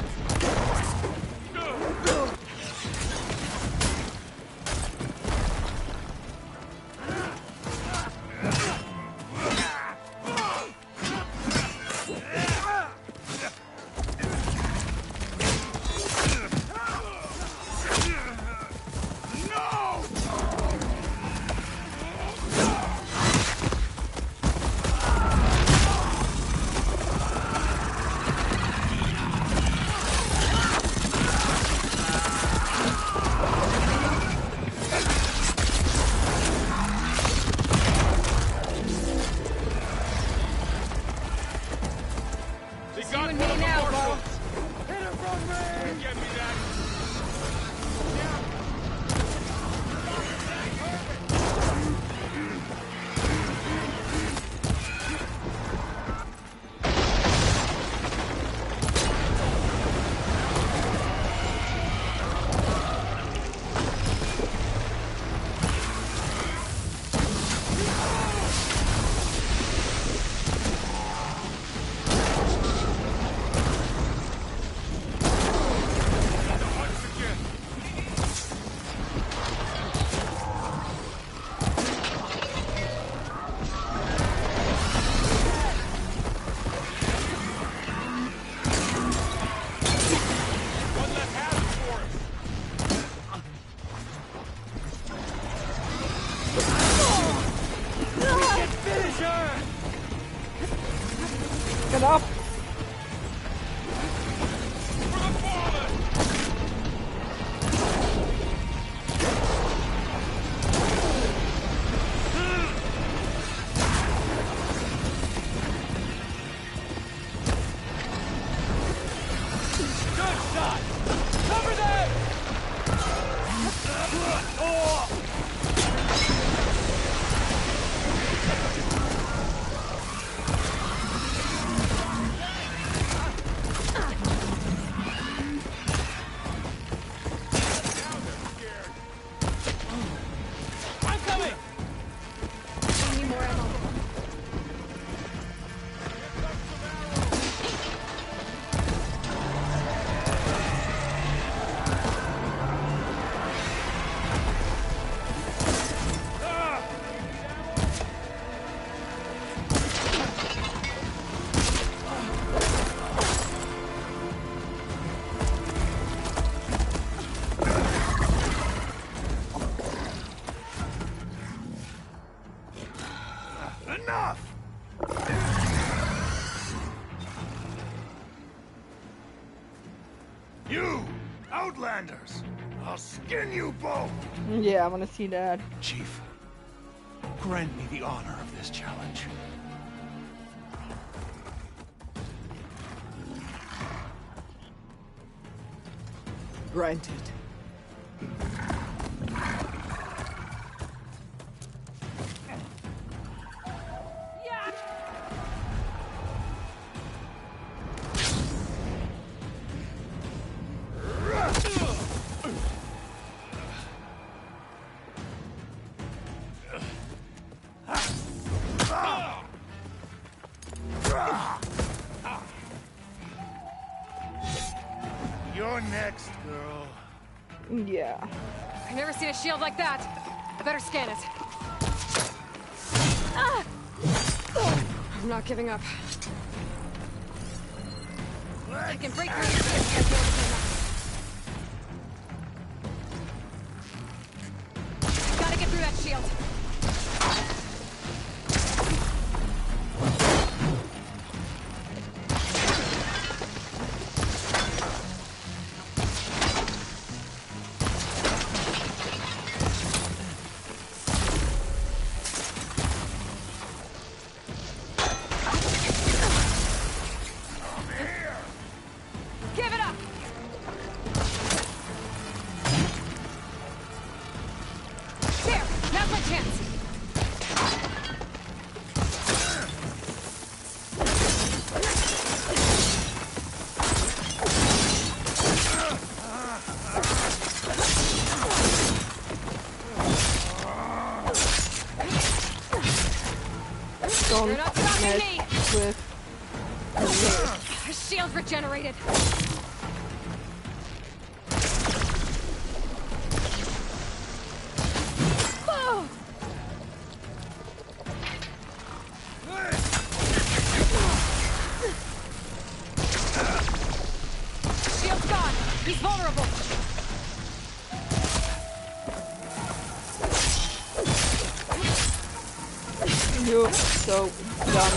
Sanders. I'll skin you both! Yeah, I wanna see that. Chief, grant me the honor of this challenge. Granted. You're next, girl. Yeah. I've never seen a shield like that. I better scan it. Ah! I'm not giving up. I can break through this. Gotta get through that shield. Give it up! There! Now's my chance! Don't You're not stopping me! mess with Her shield's regenerated. Oh! Shield's gone. He's vulnerable. You're so dumb.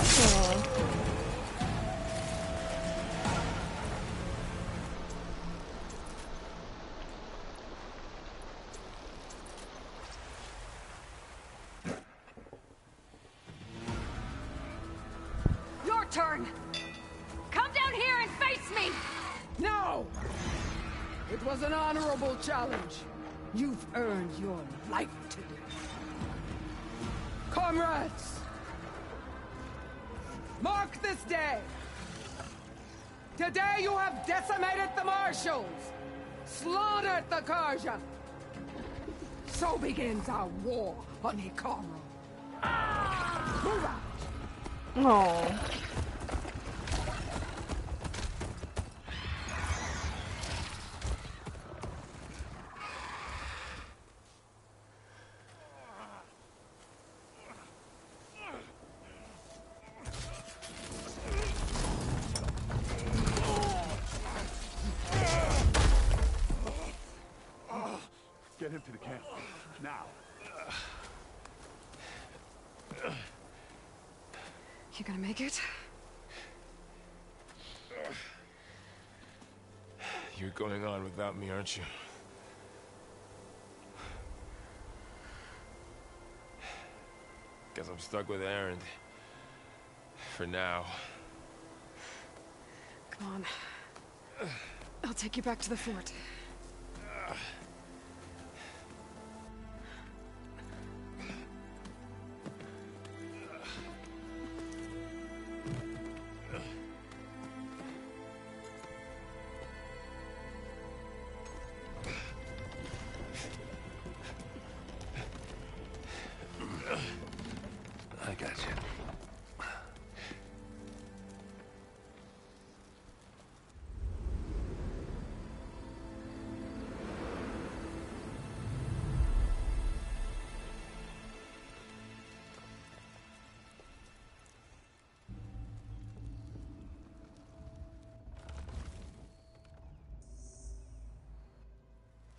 Aw. Your turn. Come down here and face me. No! It was an honorable challenge. You've earned your life today. Comrades! Mark this day! Today you have decimated the Marshals! Slaughtered the Karja! So begins our war on Hikaru. Move out! No. Get him to the camp. Now. You gonna make it? You're going on without me, aren't you? Guess I'm stuck with Erend. For now. Come on. I'll take you back to the fort. I got you.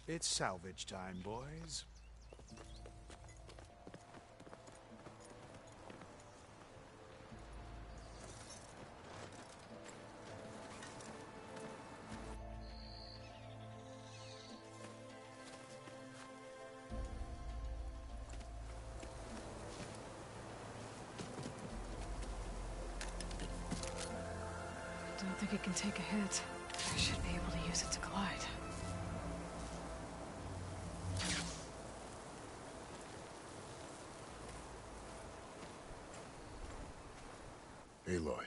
It's salvage time, boys. don't think it can take a hit. I should be able to use it to glide. Aloy.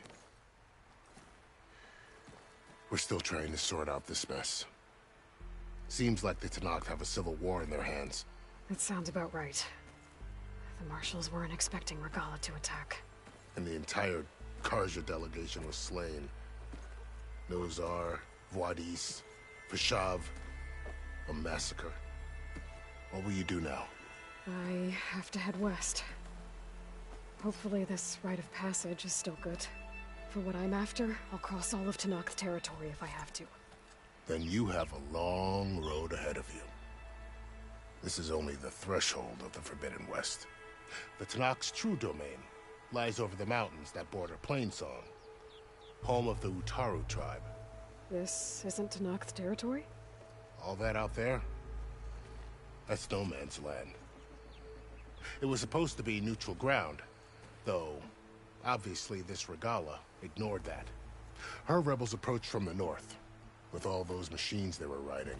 We're still trying to sort out this mess. Seems like the Tenakth have a civil war in their hands. That sounds about right. The Marshals weren't expecting Regalla to attack. And the entire Carja delegation was slain. Nozar, Vuadis, Vashav. A massacre. What will you do now? I have to head west. Hopefully this rite of passage is still good. For what I'm after, I'll cross all of Tenakth territory if I have to. Then you have a long road ahead of you. This is only the threshold of the Forbidden West. The Tenakth's true domain lies over the mountains that border Plainsong, home of the Utaru tribe. This isn't Tenakth territory? All that out there? That's no man's land. It was supposed to be neutral ground, though obviously this Regalla ignored that. Her rebels approached from the north, with all those machines they were riding.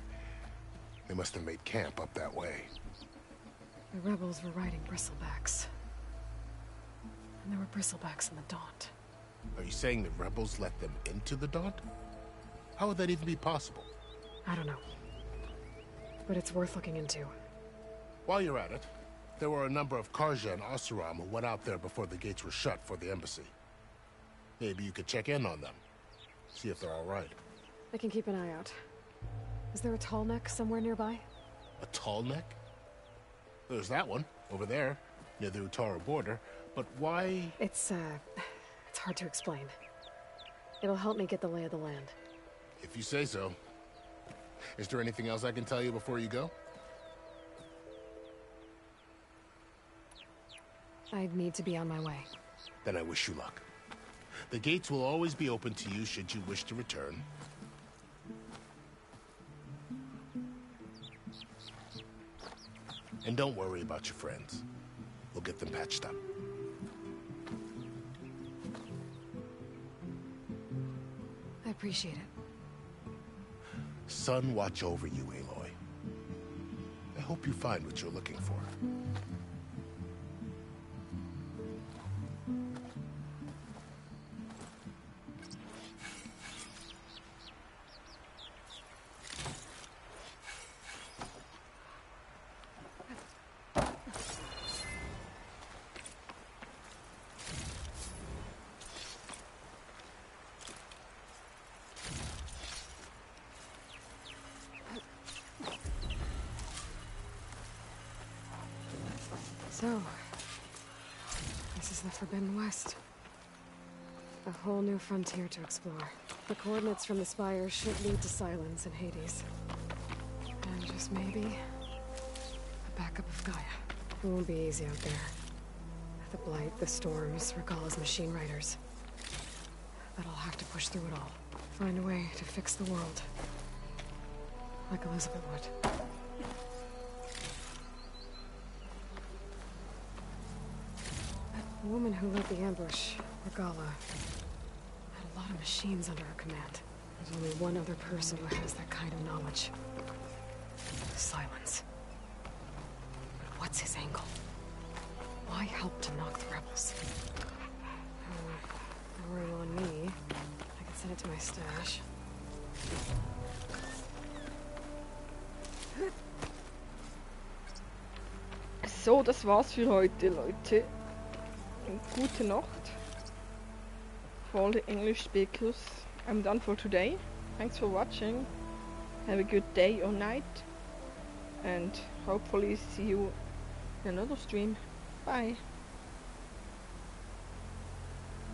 They must have made camp up that way. The rebels were riding bristlebacks. And there were bristlebacks in the Daunt. Are you saying the rebels let them into the Daunt? How would that even be possible? I don't know. But it's worth looking into. While you're at it, there were a number of Carja and Oseram who went out there before the gates were shut for the embassy. Maybe you could check in on them. See if they're all right. I can keep an eye out. Is there a tall neck somewhere nearby? A tall neck? There's that one, over there, near the Utaru border. But why? It's hard to explain. It'll help me get the lay of the land. If you say so. Is there anything else I can tell you before you go? I need to be on my way. Then I wish you luck. The gates will always be open to you should you wish to return. And don't worry about your friends. We'll get them patched up. I appreciate it. Sun watch over you, Aloy. I hope you find what you're looking for. So, this is the Forbidden West. A whole new frontier to explore. The coordinates from the spires should lead to Silence and Hades. And just maybe, a backup of Gaia. It won't be easy out there. The Blight, the Storms, Regalla's machine riders. But I'll have to push through it all. Find a way to fix the world. Like Elizabeth would. The woman who led the ambush, Regalla, had a lot of machines under her command. There's only one other person who has that kind of knowledge. Silence. But what's his angle? Why help to knock the rebels? No worry on me. I can send it to my stash. So, das war's für heute, Leute. Gute Nacht. For all the English speakers, I'm done for today. Thanks for watching. Have a good day or night. And hopefully see you in another stream. Bye.